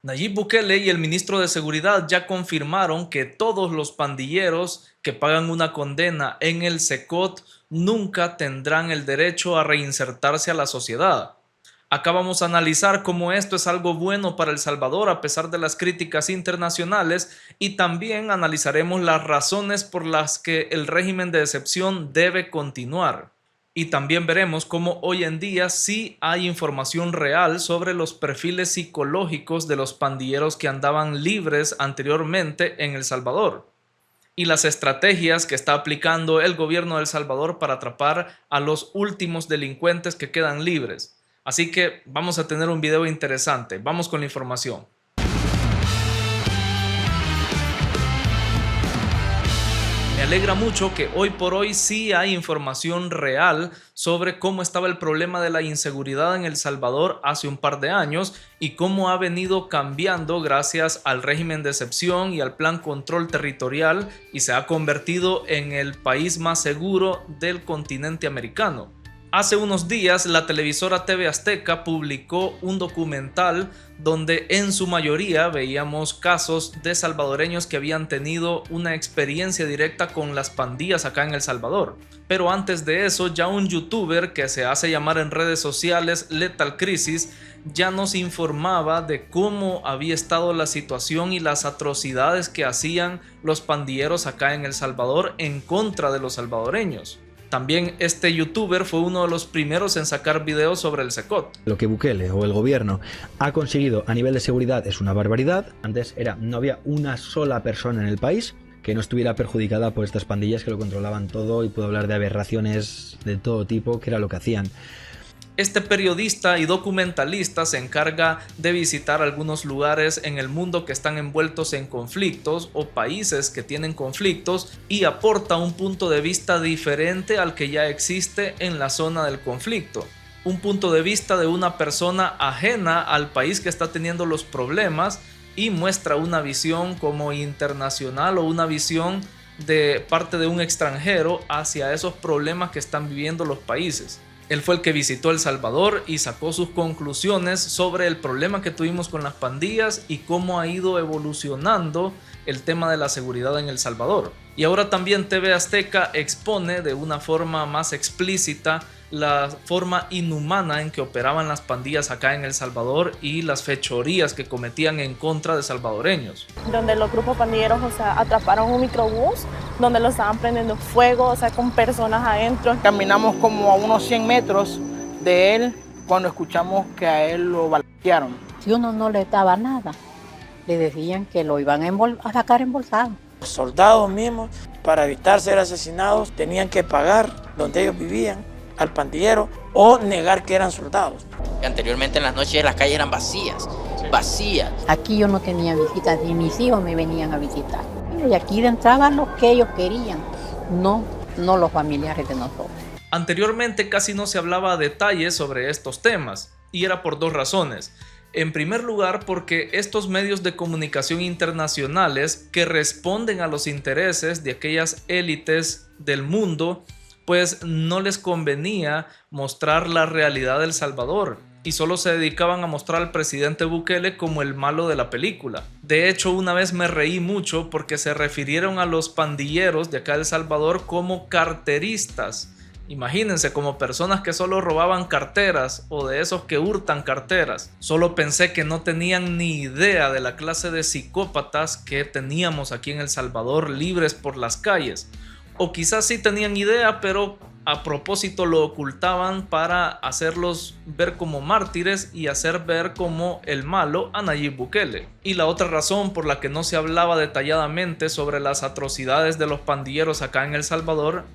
Nayib Bukele y el ministro de Seguridad ya confirmaron que todos los pandilleros que pagan una condena en el SECOT nunca tendrán el derecho a reinsertarse a la sociedad. Acá vamos a analizar cómo esto es algo bueno para El Salvador a pesar de las críticas internacionales y también analizaremos las razones por las que el régimen de excepción debe continuar. Y también veremos cómo hoy en día sí hay información real sobre los perfiles psicológicos de los pandilleros que andaban libres anteriormente en El Salvador y las estrategias que está aplicando el gobierno de El Salvador para atrapar a los últimos delincuentes que quedan libres. Así que vamos a tener un video interesante. Vamos con la información. Me alegra mucho que hoy por hoy sí hay información real sobre cómo estaba el problema de la inseguridad en El Salvador hace un par de años y cómo ha venido cambiando gracias al régimen de excepción y al plan control territorial y se ha convertido en el país más seguro del continente americano. Hace unos días la televisora TV Azteca publicó un documental donde en su mayoría veíamos casos de salvadoreños que habían tenido una experiencia directa con las pandillas acá en El Salvador. Pero antes de eso ya un youtuber que se hace llamar en redes sociales Lethal Crisis ya nos informaba de cómo había estado la situación y las atrocidades que hacían los pandilleros acá en El Salvador en contra de los salvadoreños. También este youtuber fue uno de los primeros en sacar videos sobre el SECOT. Lo que Bukele o el gobierno ha conseguido a nivel de seguridad es una barbaridad. Antes no había una sola persona en el país que no estuviera perjudicada por estas pandillas que lo controlaban todo, y puedo hablar de aberraciones de todo tipo, que era lo que hacían. Este periodista y documentalista se encarga de visitar algunos lugares en el mundo que están envueltos en conflictos o países que tienen conflictos y aporta un punto de vista diferente al que ya existe en la zona del conflicto. Un punto de vista de una persona ajena al país que está teniendo los problemas y muestra una visión como internacional o una visión de parte de un extranjero hacia esos problemas que están viviendo los países. Él fue el que visitó El Salvador y sacó sus conclusiones sobre el problema que tuvimos con las pandillas y cómo ha ido evolucionando el tema de la seguridad en El Salvador. Y ahora también TV Azteca expone de una forma más explícita la forma inhumana en que operaban las pandillas acá en El Salvador y las fechorías que cometían en contra de salvadoreños. Donde los grupos pandilleros, atraparon un microbús donde lo estaban prendiendo fuego, con personas adentro. Caminamos como a unos 100 metros de él cuando escuchamos que a él lo balacearon. Si uno no le daba nada, le decían que lo iban a sacar embolsado. Los soldados mismos, para evitar ser asesinados, tenían que pagar donde ellos vivían al pandillero o negar que eran soldados. Anteriormente en las noches las calles eran vacías. Aquí yo no tenía visitas, ni mis hijos me venían a visitar. Y aquí entraban los que ellos querían, no los familiares de nosotros. Anteriormente casi no se hablaba a detalle sobre estos temas, y era por dos razones. En primer lugar, porque estos medios de comunicación internacionales que responden a los intereses de aquellas élites del mundo, pues no les convenía mostrar la realidad de El Salvador y solo se dedicaban a mostrar al presidente Bukele como el malo de la película. De hecho, una vez me reí mucho porque se refirieron a los pandilleros de acá de El Salvador como carteristas. Imagínense, como personas que solo robaban carteras o de esos que hurtan carteras. Solo pensé que no tenían ni idea de la clase de psicópatas que teníamos aquí en El Salvador libres por las calles. O quizás sí tenían idea, pero a propósito lo ocultaban para hacerlos ver como mártires y hacer ver como el malo a Nayib Bukele. Y la otra razón por la que no se hablaba detalladamente sobre las atrocidades de los pandilleros acá en El Salvador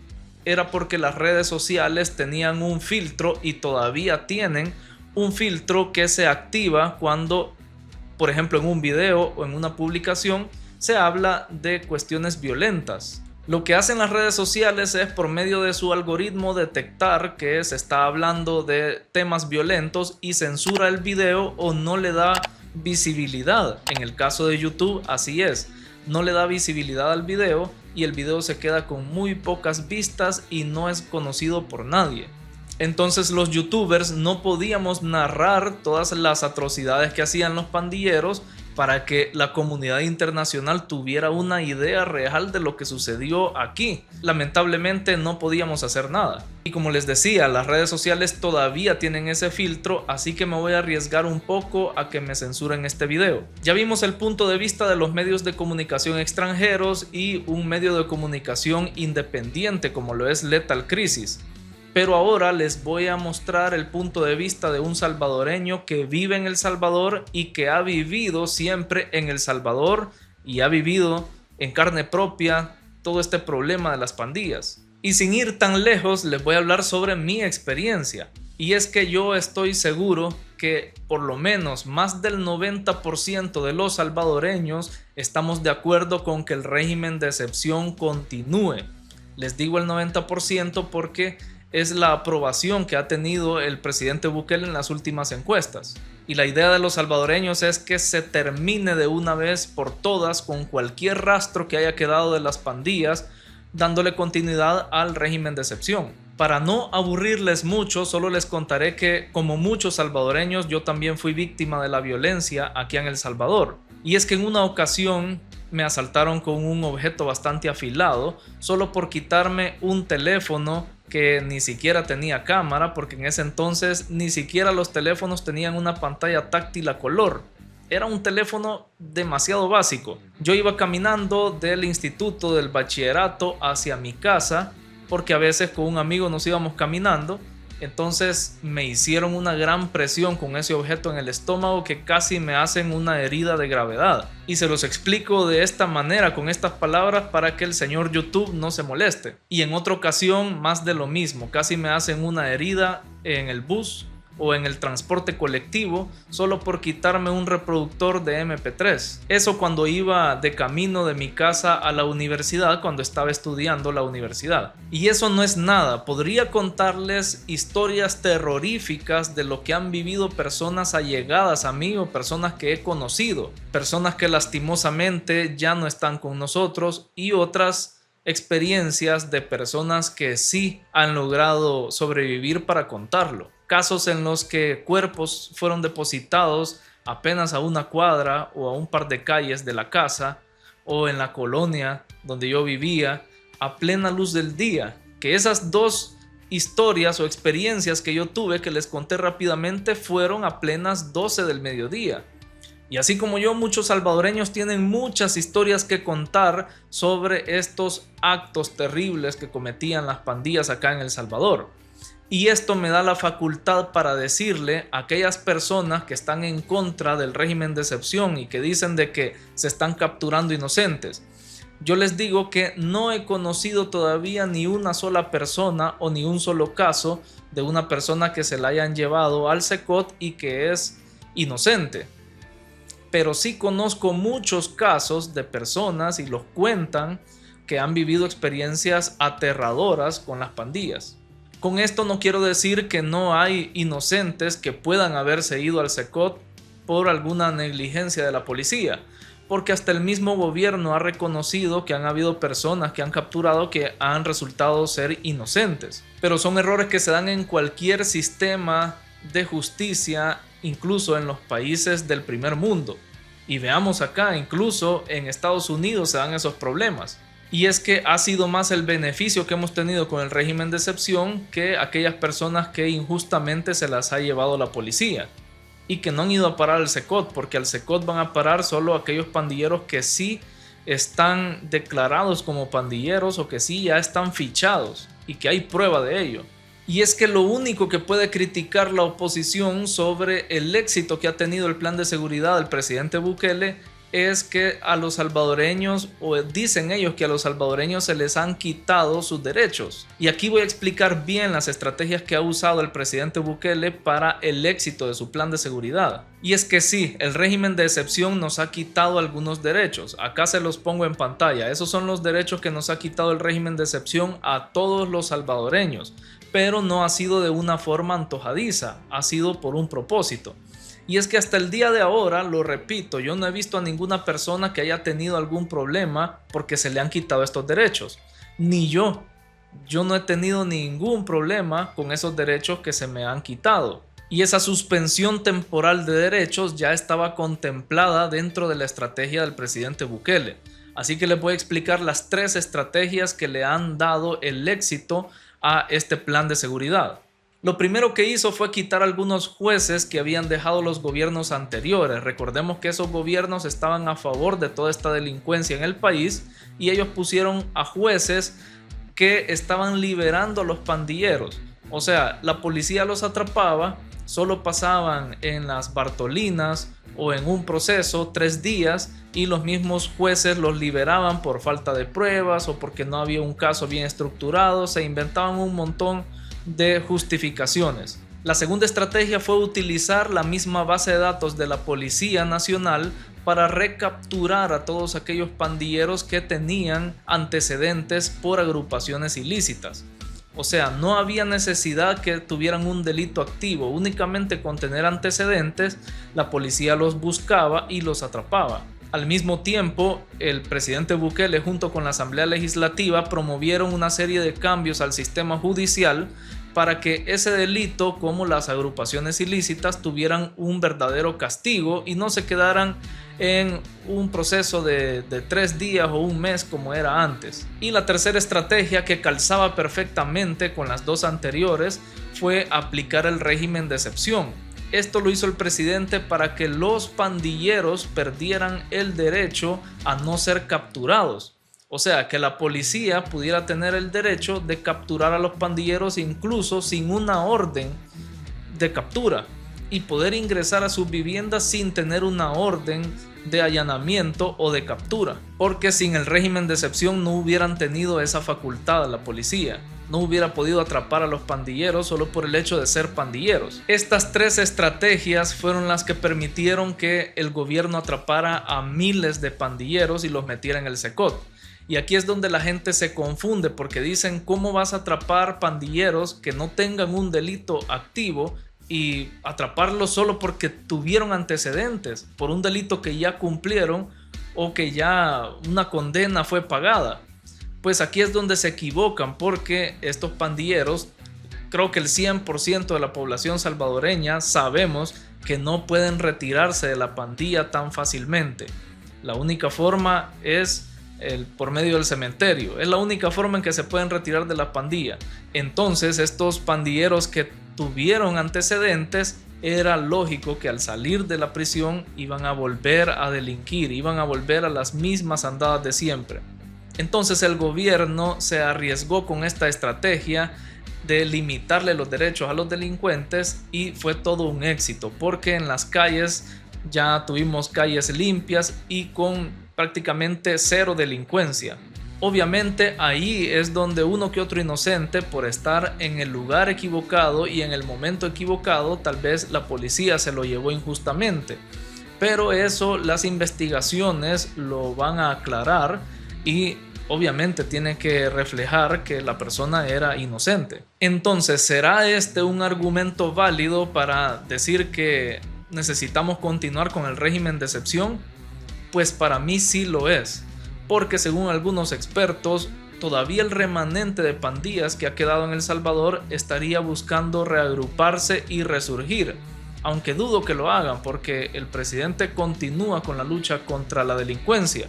era porque las redes sociales tenían un filtro y todavía tienen un filtro que se activa cuando, por ejemplo, en un video o en una publicación se habla de cuestiones violentas. Lo que hacen las redes sociales es, por medio de su algoritmo, detectar que se está hablando de temas violentos y censura el video o no le da visibilidad. En el caso de YouTube así es, no le da visibilidad al video y el video se queda con muy pocas vistas y no es conocido por nadie. Entonces los youtubers no podíamos narrar todas las atrocidades que hacían los pandilleros para que la comunidad internacional tuviera una idea real de lo que sucedió aquí. Lamentablemente no podíamos hacer nada. Y como les decía, las redes sociales todavía tienen ese filtro, así que me voy a arriesgar un poco a que me censuren este video. Ya vimos el punto de vista de los medios de comunicación extranjeros y un medio de comunicación independiente como lo es Lethal Crisis. Pero ahora les voy a mostrar el punto de vista de un salvadoreño que vive en El Salvador y que ha vivido siempre en El Salvador y ha vivido en carne propia todo este problema de las pandillas. Y sin ir tan lejos, les voy a hablar sobre mi experiencia. Y es que yo estoy seguro que por lo menos más del 90% de los salvadoreños estamos de acuerdo con que el régimen de excepción continúe. Les digo el 90% porque es la aprobación que ha tenido el presidente Bukele en las últimas encuestas. Y la idea de los salvadoreños es que se termine de una vez por todas con cualquier rastro que haya quedado de las pandillas, dándole continuidad al régimen de excepción. Para no aburrirles mucho, solo les contaré que, como muchos salvadoreños, yo también fui víctima de la violencia aquí en El Salvador. Y es que en una ocasión me asaltaron con un objeto bastante afilado, solo por quitarme un teléfono que ni siquiera tenía cámara, porque en ese entonces ni siquiera los teléfonos tenían una pantalla táctil a color. Era un teléfono demasiado básico. Yo iba caminando del instituto del bachillerato hacia mi casa, porque a veces con un amigo nos íbamos caminando. Entonces me hicieron una gran presión con ese objeto en el estómago que casi me hacen una herida de gravedad. Y se los explico de esta manera, con estas palabras, para que el señor YouTube no se moleste. Y en otra ocasión más de lo mismo, casi me hacen una herida en el bus o en el transporte colectivo solo por quitarme un reproductor de MP3. Eso cuando iba de camino de mi casa a la universidad, cuando estaba estudiando la universidad. Y eso no es nada, podría contarles historias terroríficas de lo que han vivido personas allegadas a mí o personas que he conocido, personas que lastimosamente ya no están con nosotros, y otras experiencias de personas que sí han logrado sobrevivir para contarlo. Casos en los que cuerpos fueron depositados apenas a una cuadra o a un par de calles de la casa o en la colonia donde yo vivía a plena luz del día. Que esas dos historias o experiencias que yo tuve, que les conté rápidamente, fueron a plenas 12 del mediodía. Y así como yo, muchos salvadoreños tienen muchas historias que contar sobre estos actos terribles que cometían las pandillas acá en El Salvador. Y esto me da la facultad para decirle a aquellas personas que están en contra del régimen de excepción y que dicen de que se están capturando inocentes. Yo les digo que no he conocido todavía ni una sola persona o ni un solo caso de una persona que se la hayan llevado al CECOT y que es inocente. Pero sí conozco muchos casos de personas, y los cuentan, que han vivido experiencias aterradoras con las pandillas. Con esto no quiero decir que no hay inocentes que puedan haberse ido al CECOT por alguna negligencia de la policía, porque hasta el mismo gobierno ha reconocido que han habido personas que han capturado que han resultado ser inocentes. Pero son errores que se dan en cualquier sistema de justicia, incluso en los países del primer mundo. Y veamos acá, incluso en Estados Unidos se dan esos problemas. Y es que ha sido más el beneficio que hemos tenido con el régimen de excepción que aquellas personas que injustamente se las ha llevado la policía y que no han ido a parar al CECOT, porque al CECOT van a parar solo aquellos pandilleros que sí están declarados como pandilleros o que sí ya están fichados y que hay prueba de ello. Y es que lo único que puede criticar la oposición sobre el éxito que ha tenido el plan de seguridad del presidente Bukele es que a los salvadoreños, o dicen ellos que a los salvadoreños se les han quitado sus derechos. Y aquí voy a explicar bien las estrategias que ha usado el presidente Bukele para el éxito de su plan de seguridad. Y es que sí, el régimen de excepción nos ha quitado algunos derechos. Acá se los pongo en pantalla. Esos son los derechos que nos ha quitado el régimen de excepción a todos los salvadoreños. Pero no ha sido de una forma antojadiza, ha sido por un propósito. Y es que hasta el día de ahora, lo repito, yo no he visto a ninguna persona que haya tenido algún problema porque se le han quitado estos derechos. Ni yo. yo no he tenido ningún problema con esos derechos que se me han quitado. Y esa suspensión temporal de derechos ya estaba contemplada dentro de la estrategia del presidente Bukele. Así que les voy a explicar las 3 estrategias que le han dado el éxito a este plan de seguridad. Lo primero que hizo fue quitar algunos jueces que habían dejado los gobiernos anteriores. Recordemos que esos gobiernos estaban a favor de toda esta delincuencia en el país y ellos pusieron a jueces que estaban liberando a los pandilleros. O sea, la policía los atrapaba, solo pasaban en las Bartolinas o en un proceso 3 días y los mismos jueces los liberaban por falta de pruebas o porque no había un caso bien estructurado. Se inventaban un montón de justificaciones. La segunda estrategia fue utilizar la misma base de datos de la Policía Nacional para recapturar a todos aquellos pandilleros que tenían antecedentes por agrupaciones ilícitas. O sea, no había necesidad que tuvieran un delito activo, únicamente con tener antecedentes, la policía los buscaba y los atrapaba. Al mismo tiempo, el presidente Bukele junto con la Asamblea Legislativa promovieron una serie de cambios al sistema judicial para que ese delito, como las agrupaciones ilícitas, tuvieran un verdadero castigo y no se quedaran en un proceso de 3 días o un mes como era antes. Y la tercera estrategia, que calzaba perfectamente con las 2 anteriores, fue aplicar el régimen de excepción. Esto lo hizo el presidente para que los pandilleros perdieran el derecho a no ser capturados. O sea, que la policía pudiera tener el derecho de capturar a los pandilleros incluso sin una orden de captura y poder ingresar a sus viviendas sin tener una orden de allanamiento o de captura. Porque sin el régimen de excepción no hubieran tenido esa facultad la policía. No hubiera podido atrapar a los pandilleros solo por el hecho de ser pandilleros. Estas 3 estrategias fueron las que permitieron que el gobierno atrapara a miles de pandilleros y los metiera en el SECOT. Y aquí es donde la gente se confunde porque dicen, ¿cómo vas a atrapar pandilleros que no tengan un delito activo y atraparlos solo porque tuvieron antecedentes por un delito que ya cumplieron o que ya una condena fue pagada? Pues aquí es donde se equivocan, porque estos pandilleros, creo que el 100% de la población salvadoreña sabemos que no pueden retirarse de la pandilla tan fácilmente. La única forma es por medio del cementerio. Es la única forma en que se pueden retirar de la pandilla. Entonces, estos pandilleros que tuvieron antecedentes, era lógico que al salir de la prisión iban a volver a delinquir, iban a volver a las mismas andadas de siempre. Entonces el gobierno se arriesgó con esta estrategia de limitarle los derechos a los delincuentes y fue todo un éxito, porque en las calles ya tuvimos calles limpias y con prácticamente 0 delincuencia. Obviamente ahí es donde uno que otro inocente, por estar en el lugar equivocado y en el momento equivocado, tal vez la policía se lo llevó injustamente, pero eso las investigaciones lo van a aclarar y obviamente tiene que reflejar que la persona era inocente. Entonces, ¿será este un argumento válido para decir que necesitamos continuar con el régimen de excepción? Pues para mí sí lo es, porque según algunos expertos, todavía el remanente de pandillas que ha quedado en El Salvador estaría buscando reagruparse y resurgir, aunque dudo que lo hagan porque el presidente continúa con la lucha contra la delincuencia.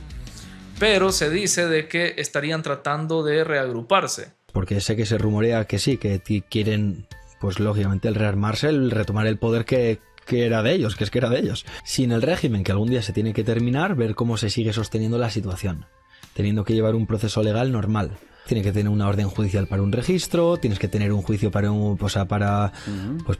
Pero se dice de que estarían tratando de reagruparse. Porque sé que se rumorea que sí, que quieren, pues lógicamente, el rearmarse, el retomar el poder que era de ellos, que era de ellos. Sin el régimen, que algún día se tiene que terminar, ver cómo se sigue sosteniendo la situación, teniendo que llevar un proceso legal normal. Tiene que tener una orden judicial para un registro, tienes que tener un juicio para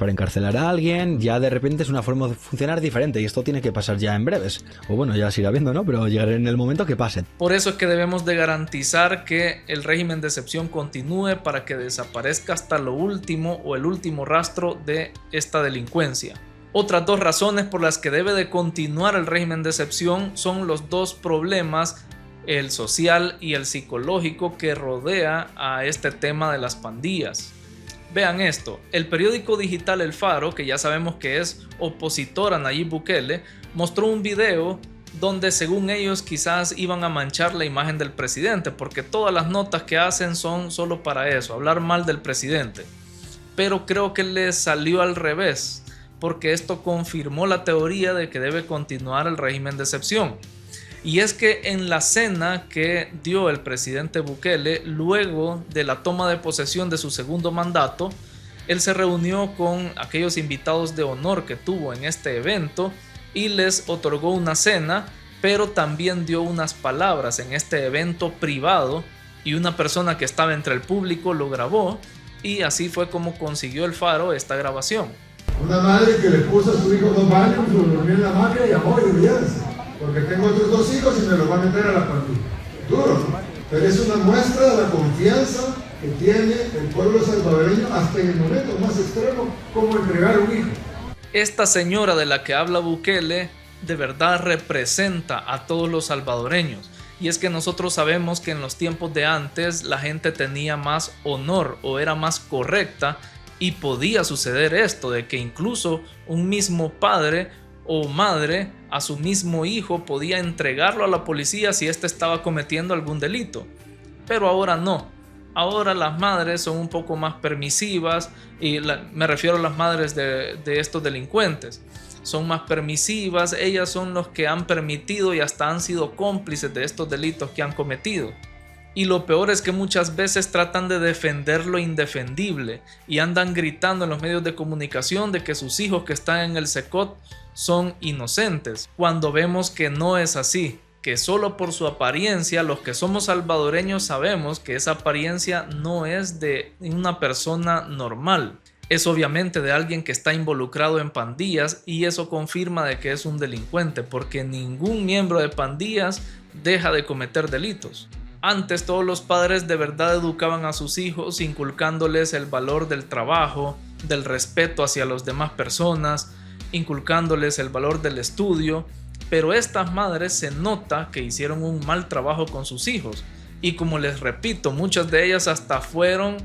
encarcelar a alguien. Ya de repente es una forma de funcionar diferente y esto tiene que pasar ya en breves. O bueno, ya se irá viendo, ¿no? Pero llegará en el momento que pase. Por eso es que debemos de garantizar que el régimen de excepción continúe para que desaparezca hasta lo último o el último rastro de esta delincuencia. Otras 2 razones por las que debe de continuar el régimen de excepción son los 2 problemas, el social y el psicológico, que rodea a este tema de las pandillas. Vean esto, el periódico digital El Faro, que ya sabemos que es opositor a Nayib Bukele, mostró un video donde según ellos quizás iban a manchar la imagen del presidente, porque todas las notas que hacen son solo para eso, hablar mal del presidente. Pero creo que les salió al revés, porque esto confirmó la teoría de que debe continuar el régimen de excepción. Y es que en la cena que dio el presidente Bukele luego de la toma de posesión de su segundo mandato, él se reunió con aquellos invitados de honor que tuvo en este evento y les otorgó una cena, pero también dio unas palabras en este evento privado y una persona que estaba entre el público lo grabó y así fue como consiguió el Faro esta grabación. Una madre que le puso a su hijo 2 baños, lo durmió en la hamaca y llamó y olvídense, porque tengo otros 2 hijos y me los va a meter a la pandilla. Duro, ¿no? Pero es una muestra de la confianza que tiene el pueblo salvadoreño hasta en el momento más extremo, como entregar un hijo. Esta señora de la que habla Bukele de verdad representa a todos los salvadoreños. Y es que nosotros sabemos que en los tiempos de antes la gente tenía más honor o era más correcta y podía suceder esto de que incluso un mismo padre o madre a su mismo hijo podía entregarlo a la policía si éste estaba cometiendo algún delito. Pero ahora no. Ahora las madres son un poco más permisivas y me refiero a las madres de estos delincuentes. Son más permisivas, ellas son los que han permitido y hasta han sido cómplices de estos delitos que han cometido. Y lo peor es que muchas veces tratan de defender lo indefendible y andan gritando en los medios de comunicación de que sus hijos que están en el SECOT son inocentes, cuando vemos que no es así, que solo por su apariencia, los que somos salvadoreños sabemos que esa apariencia no es de una persona normal. Es obviamente de alguien que está involucrado en pandillas y eso confirma de que es un delincuente, porque ningún miembro de pandillas deja de cometer delitos. Antes todos los padres de verdad educaban a sus hijos inculcándoles el valor del trabajo, del respeto hacia las demás personas, inculcándoles el valor del estudio, pero estas madres se nota que hicieron un mal trabajo con sus hijos y como les repito, muchas de ellas hasta fueron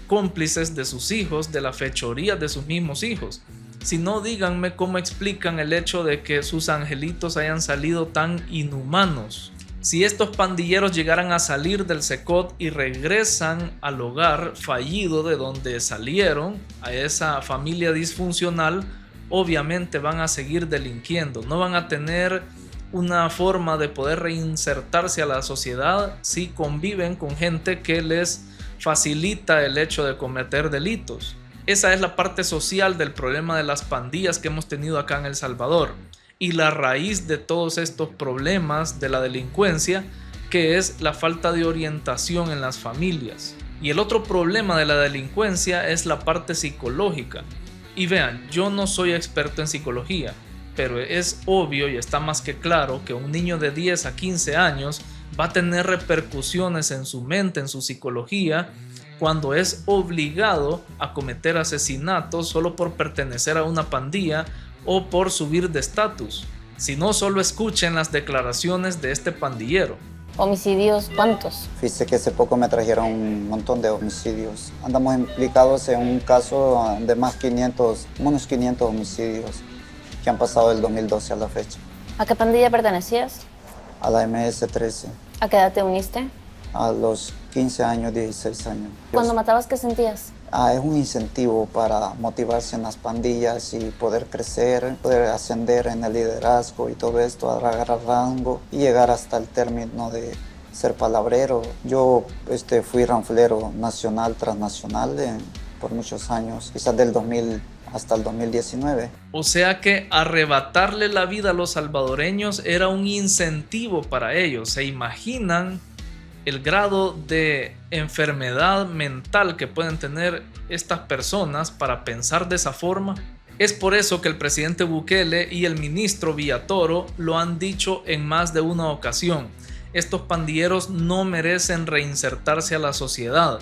cómplices de sus hijos, de la fechoría de sus mismos hijos. Si no, díganme cómo explican el hecho de que sus angelitos hayan salido tan inhumanos. Si estos pandilleros llegaran a salir del SECOT y regresan al hogar fallido de donde salieron, a esa familia disfuncional, obviamente van a seguir delinquiendo, no van a tener una forma de poder reinsertarse a la sociedad si conviven con gente que les facilita el hecho de cometer delitos. Esa es la parte social del problema de las pandillas que hemos tenido acá en El Salvador y la raíz de todos estos problemas de la delincuencia, que es la falta de orientación en las familias. Y el otro problema de la delincuencia es la parte psicológica. Y vean, yo no soy experto en psicología, pero es obvio y está más que claro que un niño de 10 a 15 años va a tener repercusiones en su mente, en su psicología, cuando es obligado a cometer asesinatos solo por pertenecer a una pandilla o por subir de estatus. Si no, solo escuchen las declaraciones de este pandillero. ¿Homicidios cuántos? Fíjese que hace poco me trajeron un montón de homicidios. Andamos implicados en un caso de unos 500 homicidios que han pasado del 2012 a la fecha. ¿A qué pandilla pertenecías? A la MS-13. ¿A qué edad te uniste? A los 15 años, 16 años. Cuando matabas, ¿qué sentías? Es un incentivo para motivarse en las pandillas y poder crecer, poder ascender en el liderazgo y todo esto, agarrar rango y llegar hasta el término de ser palabrero. Yo fui ranflero nacional, transnacional por muchos años, quizás del 2000 hasta el 2019. O sea que arrebatarle la vida a los salvadoreños era un incentivo para ellos. ¿Se imaginan el grado de enfermedad mental que pueden tener estas personas para pensar de esa forma? Es por eso que el presidente Bukele y el ministro Villatoro lo han dicho en más de una ocasión. Estos pandilleros no merecen reinsertarse a la sociedad,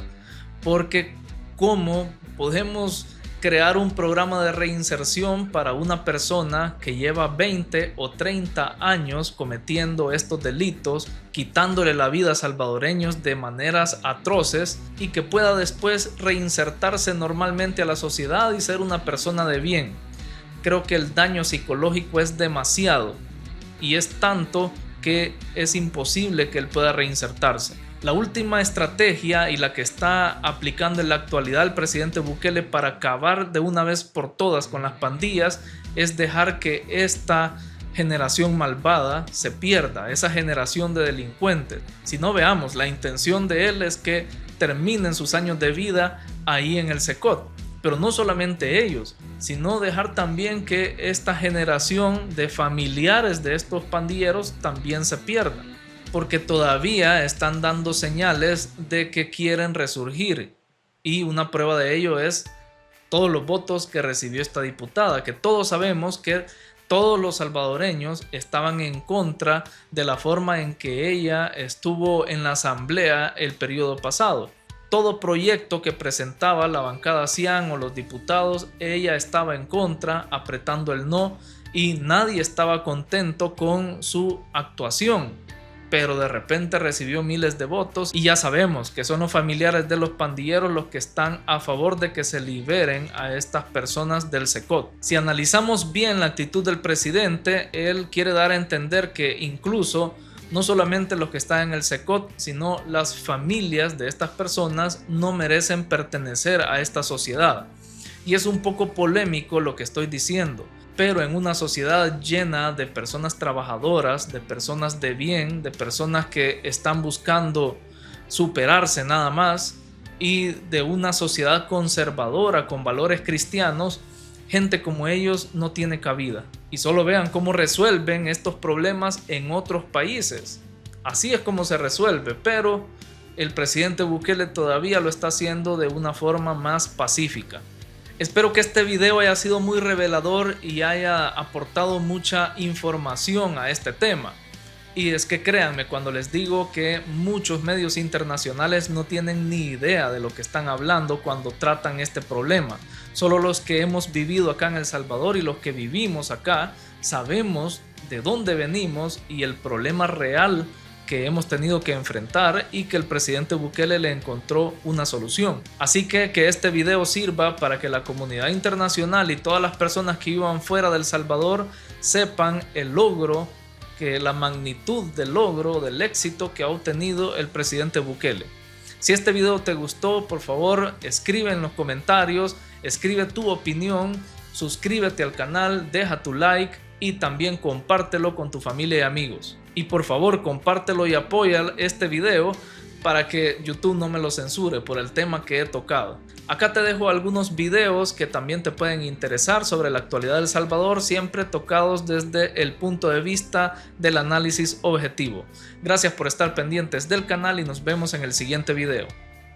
porque ¿cómo podemos crear un programa de reinserción para una persona que lleva 20 o 30 años cometiendo estos delitos, quitándole la vida a salvadoreños de maneras atroces y que pueda después reinsertarse normalmente a la sociedad y ser una persona de bien? Creo que el daño psicológico es demasiado. y es tanto que es imposible que él pueda reinsertarse. La última estrategia y la que está aplicando en la actualidad el presidente Bukele para acabar de una vez por todas con las pandillas es dejar que esta generación malvada se pierda, esa generación de delincuentes. Si no, veamos, la intención de él es que terminen sus años de vida ahí en el Secot. Pero no solamente ellos, sino dejar también que esta generación de familiares de estos pandilleros también se pierda, porque todavía están dando señales de que quieren resurgir, y una prueba de ello es todos los votos que recibió esta diputada, que todos sabemos que todos los salvadoreños estaban en contra de la forma en que ella estuvo en la asamblea el periodo pasado. Todo proyecto que presentaba la bancada Cian o los diputados, ella estaba en contra, apretando el no, y nadie estaba contento con su actuación. Pero de repente recibió miles de votos y ya sabemos que son los familiares de los pandilleros los que están a favor de que se liberen a estas personas del Secot. Si analizamos bien la actitud del presidente, él quiere dar a entender que incluso no solamente los que están en el Secot, sino las familias de estas personas no merecen pertenecer a esta sociedad. Y es un poco polémico lo que estoy diciendo, pero en una sociedad llena de personas trabajadoras, de personas de bien, de personas que están buscando superarse nada más, y de una sociedad conservadora con valores cristianos, gente como ellos no tiene cabida. Y solo vean cómo resuelven estos problemas en otros países. Así es como se resuelve, pero el presidente Bukele todavía lo está haciendo de una forma más pacífica. Espero que este video haya sido muy revelador y haya aportado mucha información a este tema. Y es que créanme cuando les digo que muchos medios internacionales no tienen ni idea de lo que están hablando cuando tratan este problema. Solo los que hemos vivido acá en El Salvador y los que vivimos acá sabemos de dónde venimos y el problema real que hemos tenido que enfrentar, y que el presidente Bukele le encontró una solución. Así que este video sirva para que la comunidad internacional y todas las personas que vivan fuera de El Salvador sepan el logro, que la magnitud del logro, del éxito que ha obtenido el presidente Bukele. Si este video te gustó, por favor escribe en los comentarios, escribe tu opinión, suscríbete al canal, deja tu like y también compártelo con tu familia y amigos. Y por favor compártelo y apoya este video para que YouTube no me lo censure por el tema que he tocado. Acá te dejo algunos videos que también te pueden interesar sobre la actualidad de El Salvador, siempre tocados desde el punto de vista del análisis objetivo. Gracias por estar pendientes del canal y nos vemos en el siguiente video.